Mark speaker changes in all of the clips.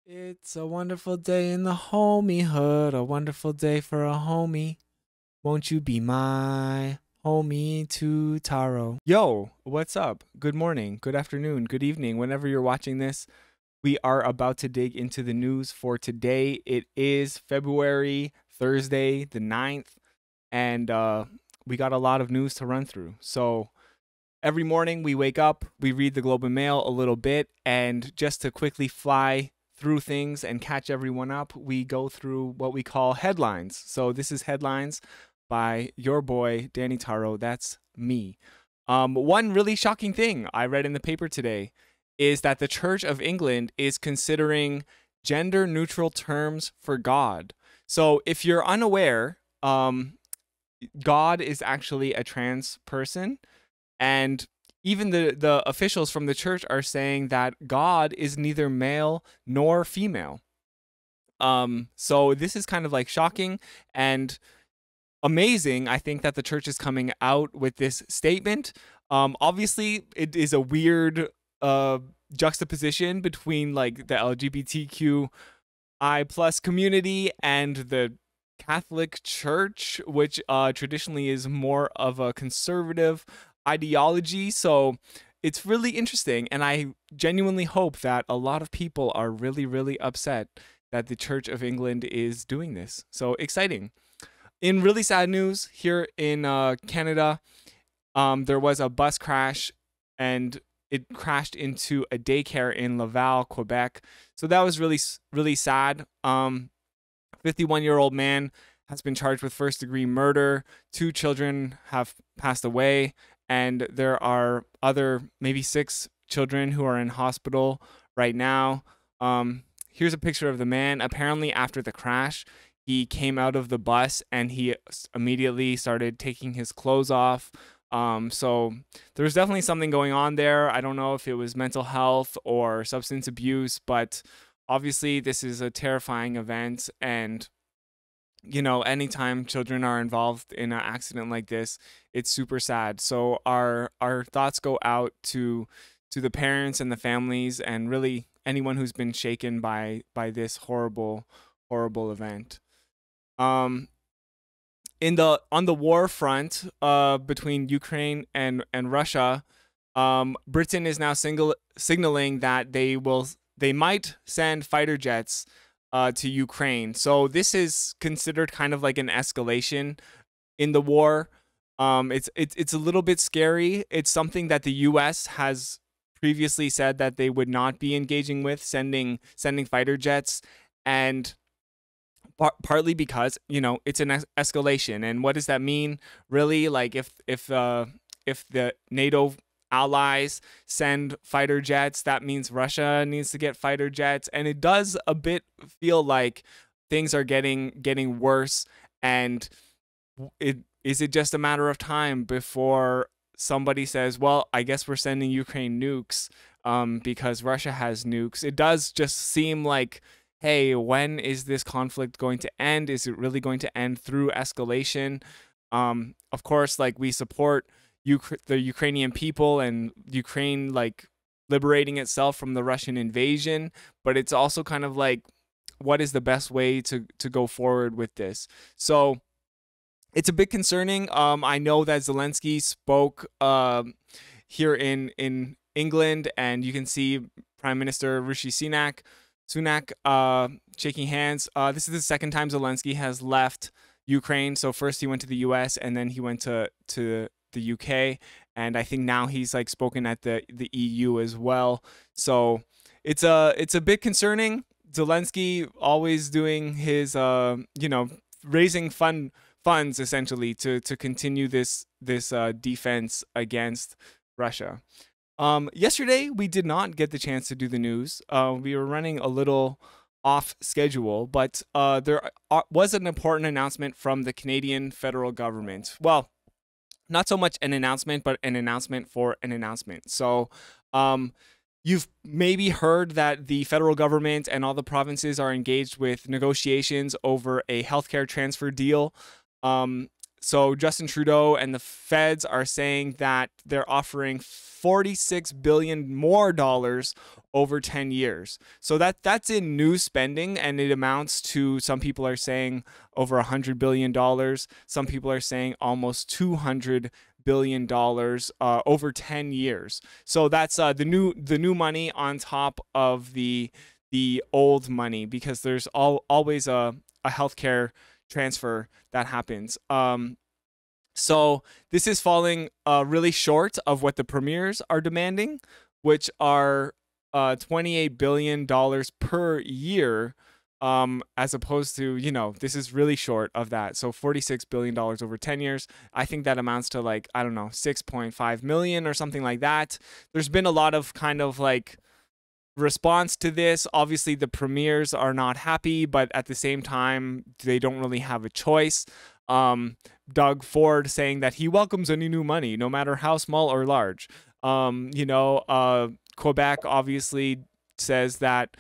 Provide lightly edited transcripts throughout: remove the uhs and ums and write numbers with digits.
Speaker 1: It's a wonderful day in the homiehood, a wonderful day for a homie. Won't you be my homie to Taro? Yo, what's up? Good morning, good afternoon, good evening, whenever you're watching this. We are about to dig into the news for today. It is February, Thursday, the 9th, and we got a lot of news to run through. So, every morning we wake up, we read the Globe and Mail a little bit, and just to quickly fly through things and catch everyone up, we go through what we call headlines. So this is headlines by your boy, Danny Taro. That's me. One really shocking thing I read in the paper today is that the Church of England is considering gender neutral terms for God. So if you're unaware, God is actually a trans person. And even the officials from the church are saying that God is neither male nor female. So this is kind of like shocking and amazing. I think that the church is coming out with this statement. Obviously, it is a weird juxtaposition between like the LGBTQI plus community and the Catholic Church, which traditionally is more of a conservative ideology. So it's really interesting. And I genuinely hope that a lot of people are really, really upset that the Church of England is doing this. So exciting. In really sad news here in Canada, there was a bus crash and it crashed into a daycare in Laval, Quebec. So that was really, really sad. 51-year-old man has been charged with first-degree murder. 2 children have passed away, and there are other maybe 6 children who are in hospital right now. Here's a picture of the man. Apparently, after the crash, he came out of the bus and he immediately started taking his clothes off. So there's definitely something going on there. I don't know if it was mental health or substance abuse, but obviously this is a terrifying event. And you know, anytime children are involved in an accident like this, it's super sad. So our thoughts go out to the parents and the families and really anyone who's been shaken by this horrible event. On the war front between Ukraine and Russia, Britain is now signaling that they might send fighter jets to Ukraine. So this is considered kind of like an escalation in the war. It's a little bit scary. It's something that the U.S. has previously said that they would not be engaging with, sending fighter jets, and partly because it's an escalation. And what does that mean, really? Like if the NATO allies send fighter jets, that means Russia needs to get fighter jets, and it does a bit feel like things are getting worse. And is it just a matter of time before somebody says, well, I guess we're sending Ukraine nukes because Russia has nukes? It does just seem like, hey, when is this conflict going to end? Is it really going to end through escalation? Of course, like, we support the Ukrainian people and Ukraine like liberating itself from the Russian invasion, but it's also kind of like, what is the best way to go forward with this? So it's a bit concerning. I know that Zelensky spoke here in England, and you can see Prime Minister Rishi Sunak shaking hands. This is the second time Zelensky has left Ukraine. So first he went to the US, and then he went to the UK, and I think now he's like spoken at the EU as well. So it's a bit concerning. Zelensky always doing his raising funds essentially to continue this defense against Russia. Yesterday we did not get the chance to do the news. We were running a little off schedule, but there was an important announcement from the Canadian federal government. Well, not so much an announcement, but an announcement for an announcement. So you've maybe heard that the federal government and all the provinces are engaged with negotiations over a healthcare transfer deal. So Justin Trudeau and the feds are saying that they're offering $46 billion more dollars over 10 years. So that's in new spending, and it amounts to, some people are saying, over $100 billion. Some people are saying almost $200 billion over 10 years. So that's the new money on top of the old money, because there's always a healthcare transfer that happens. So this is falling really short of what the premiers are demanding, which are $28 billion per year, as opposed to, this is really short of that. So $46 billion over 10 years. I think that amounts to, like, I don't know, 6.5 million or something like that. There's been a lot of kind of like response to this. Obviously, the premiers are not happy, but at the same time, they don't really have a choice. Doug Ford saying that he welcomes any new money, no matter how small or large. Quebec obviously says that,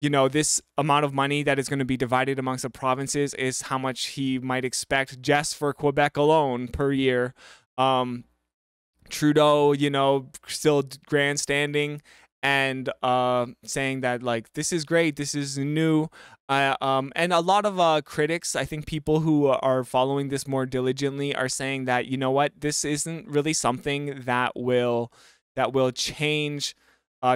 Speaker 1: this amount of money that is going to be divided amongst the provinces is how much he might expect just for Quebec alone per year. Trudeau, still grandstanding and saying that, like, this is great, this is new. And a lot of critics, I think people who are following this more diligently, are saying that, you know what, this isn't really something that will change,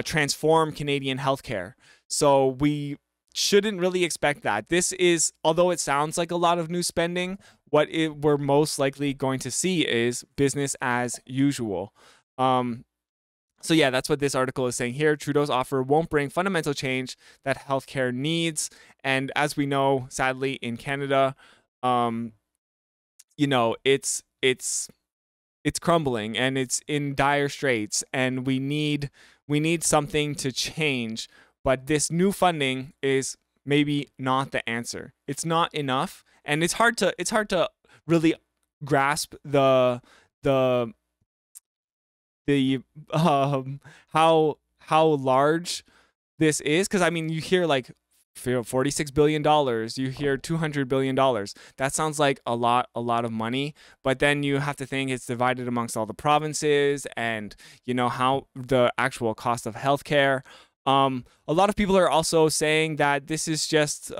Speaker 1: transform Canadian healthcare. So we shouldn't really expect that. This is, although it sounds like a lot of new spending, what we're most likely going to see is business as usual. So yeah, that's what this article is saying here. Trudeau's offer won't bring fundamental change that healthcare needs. And as we know, sadly, in Canada, it's crumbling and it's in dire straits, and we need something to change. But this new funding is maybe not the answer. It's not enough, and it's hard to really grasp the how large this is, because I mean, you hear like $46 billion, you hear $200 billion. That sounds like a lot of money, but then you have to think it's divided amongst all the provinces, and how the actual cost of healthcare. A lot of people are also saying that this is just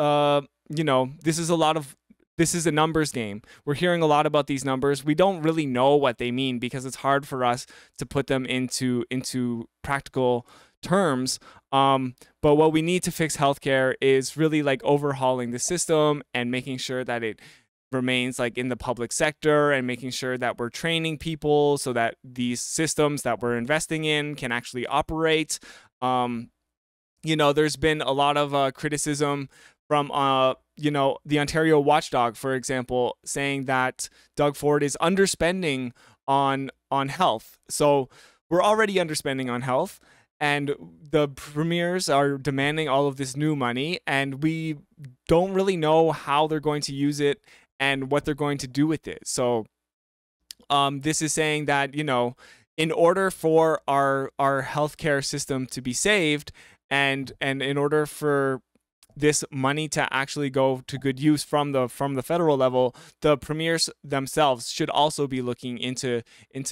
Speaker 1: this is a numbers game. We're hearing a lot about these numbers. We don't really know what they mean, because it's hard for us to put them into practical terms. But what we need to fix healthcare is really like overhauling the system and making sure that it remains like in the public sector, and making sure that we're training people so that these systems that we're investing in can actually operate. There's been a lot of criticism from the Ontario Watchdog, for example, saying that Doug Ford is underspending on health. So we're already underspending on health, and the premiers are demanding all of this new money, and we don't really know how they're going to use it and what they're going to do with it. So this is saying that, in order for our healthcare system to be saved, and in order for this money to actually go to good use from the federal level, the premiers themselves should also be looking into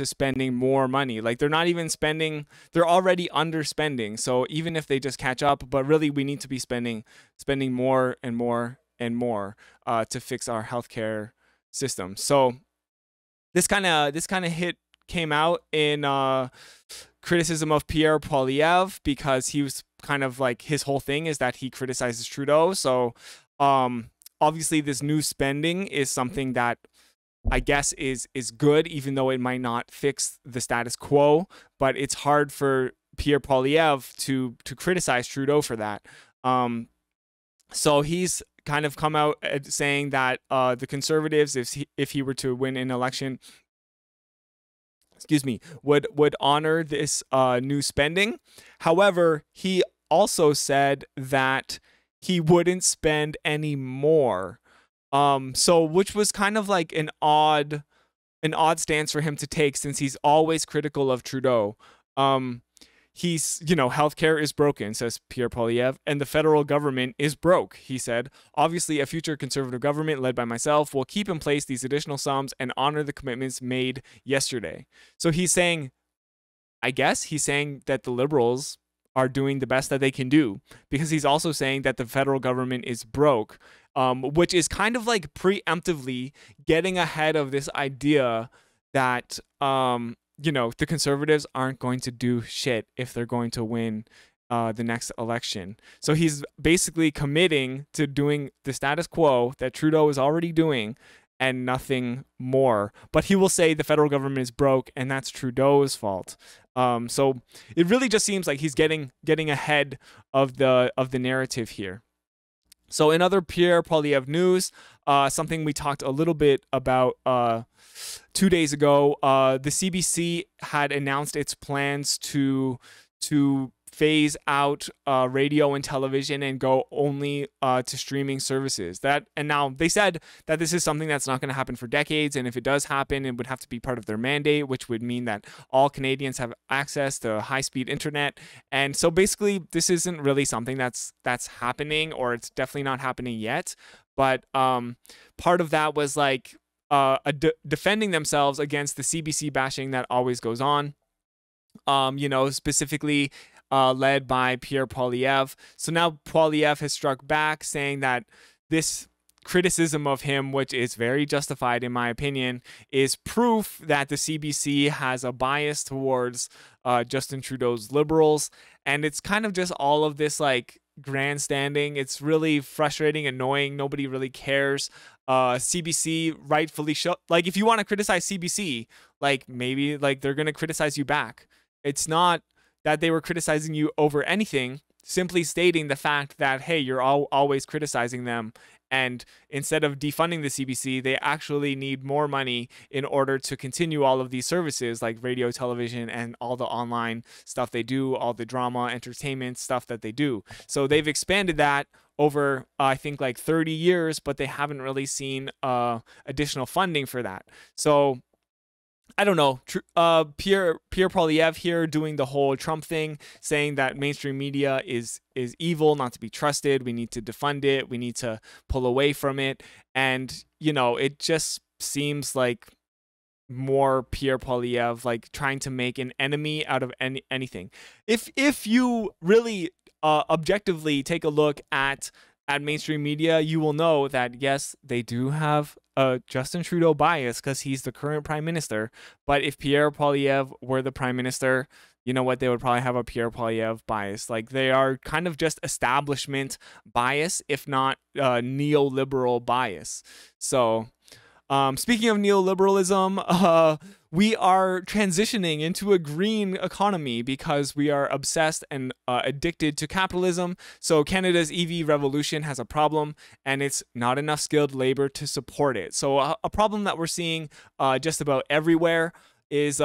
Speaker 1: spending more money. Like, they're not even spending, they're already underspending. So even if they just catch up, but really we need to be spending more and more and more to fix our healthcare system. So this kind of hit came out in criticism of Pierre Poilievre, because he was kind of like, his whole thing is that he criticizes Trudeau. So obviously this new spending is something that I guess is good, even though it might not fix the status quo. But it's hard for Pierre Poilievre to criticize Trudeau for that. So he's kind of come out saying that the Conservatives, if he were to win an election, would honor this new spending. However, he also said that he wouldn't spend any more. So which was kind of like an odd stance for him to take, since he's always critical of Trudeau. He's, healthcare is broken, says Pierre Poilievre, and the federal government is broke, he said. Obviously, a future conservative government led by myself will keep in place these additional sums and honor the commitments made yesterday. So he's saying, I guess he's saying that the Liberals are doing the best that they can do, because he's also saying that the federal government is broke, which is kind of like preemptively getting ahead of this idea that, the Conservatives aren't going to do shit if they're going to win the next election. So he's basically committing to doing the status quo that Trudeau is already doing and nothing more. But he will say the federal government is broke and that's Trudeau's fault. So it really just seems like he's getting ahead of the narrative here. So in other Pierre Poilievre news, something we talked a little bit about 2 days ago, the CBC had announced its plans to phase out radio and television and go only to streaming services. And now they said that this is something that's not going to happen for decades, and if it does happen, it would have to be part of their mandate, which would mean that all Canadians have access to high-speed internet. And so basically, this isn't really something that's happening, or it's definitely not happening yet. But part of that was like defending themselves against the CBC bashing that always goes on. Specifically led by Pierre Poilievre. So now Poilievre has struck back, saying that this criticism of him, which is very justified in my opinion, is proof that the CBC has a bias towards Justin Trudeau's Liberals. And it's kind of just all of this like grandstanding. It's really frustrating, annoying. Nobody really cares. CBC rightfully like, if you want to criticize CBC, like maybe like they're going to criticize you back. It's not that they were criticizing you over anything, simply stating the fact that, hey, you're always criticizing them. And instead of defunding the CBC, they actually need more money in order to continue all of these services like radio, television, and all the online stuff they do, all the drama, entertainment stuff that they do. So they've expanded that over, I think, like 30 years, but they haven't really seen additional funding for that. So I don't know. Pierre Poilievre here doing the whole Trump thing, saying that mainstream media is evil, not to be trusted. We need to defund it. We need to pull away from it. And, it just seems like more Pierre Poilievre, like trying to make an enemy out of anything. If you really objectively take a look at mainstream media, you will know that, yes, they do have a Justin Trudeau bias because he's the current prime minister. But if Pierre Poilievre were the prime minister, you know what? They would probably have a Pierre Poilievre bias. Like, they are kind of just establishment bias, if not neoliberal bias. So speaking of neoliberalism, we are transitioning into a green economy because we are obsessed and addicted to capitalism. So Canada's EV revolution has a problem, and it's not enough skilled labor to support it. So a problem that we're seeing just about everywhere is,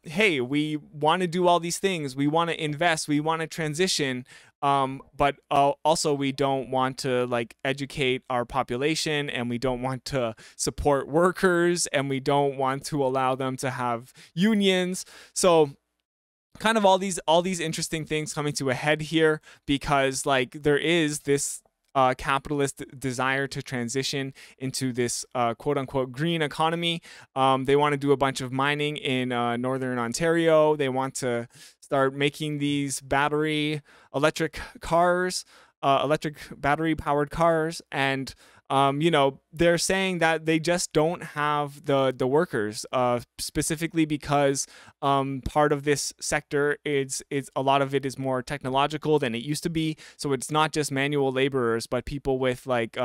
Speaker 1: hey, we want to do all these things. We want to invest. We want to transition. But also we don't want to like educate our population, and we don't want to support workers, and we don't want to allow them to have unions. So kind of all these interesting things coming to a head here, because like there is this capitalist desire to transition into this quote unquote green economy. They want to do a bunch of mining in northern Ontario. They want to start making these electric battery powered cars. And, they're saying that they just don't have the workers, specifically because part of this sector is a lot of it is more technological than it used to be. So it's not just manual laborers, but people with like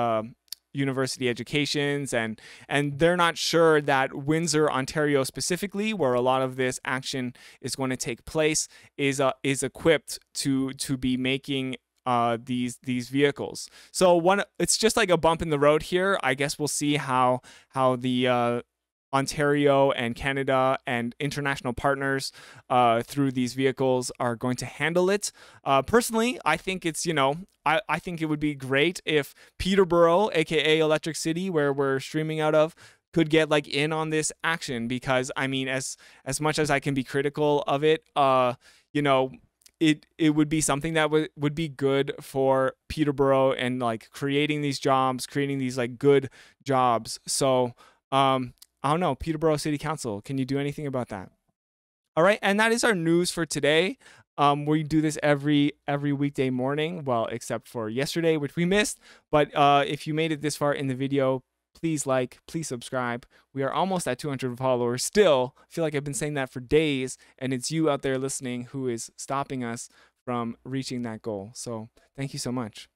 Speaker 1: university educations, and they're not sure that Windsor, Ontario specifically, where a lot of this action is going to take place, is equipped to be making these vehicles. So it's just like a bump in the road here. I guess we'll see how the Ontario and Canada and international partners through these vehicles are going to handle it. Personally, I think it's, I think it would be great if Peterborough, aka Electric City, where we're streaming out of, could get like in on this action, because I mean, as much as I can be critical of it, it would be something that would be good for Peterborough and like creating these jobs, creating these like good jobs. So I don't know, Peterborough City Council, can you do anything about that? All right, and that is our news for today. We do this every weekday morning, well, except for yesterday, which we missed. But if you made it this far in the video, please like, please subscribe. We are almost at 200 followers still. I feel like I've been saying that for days, and it's you out there listening who is stopping us from reaching that goal. So thank you so much.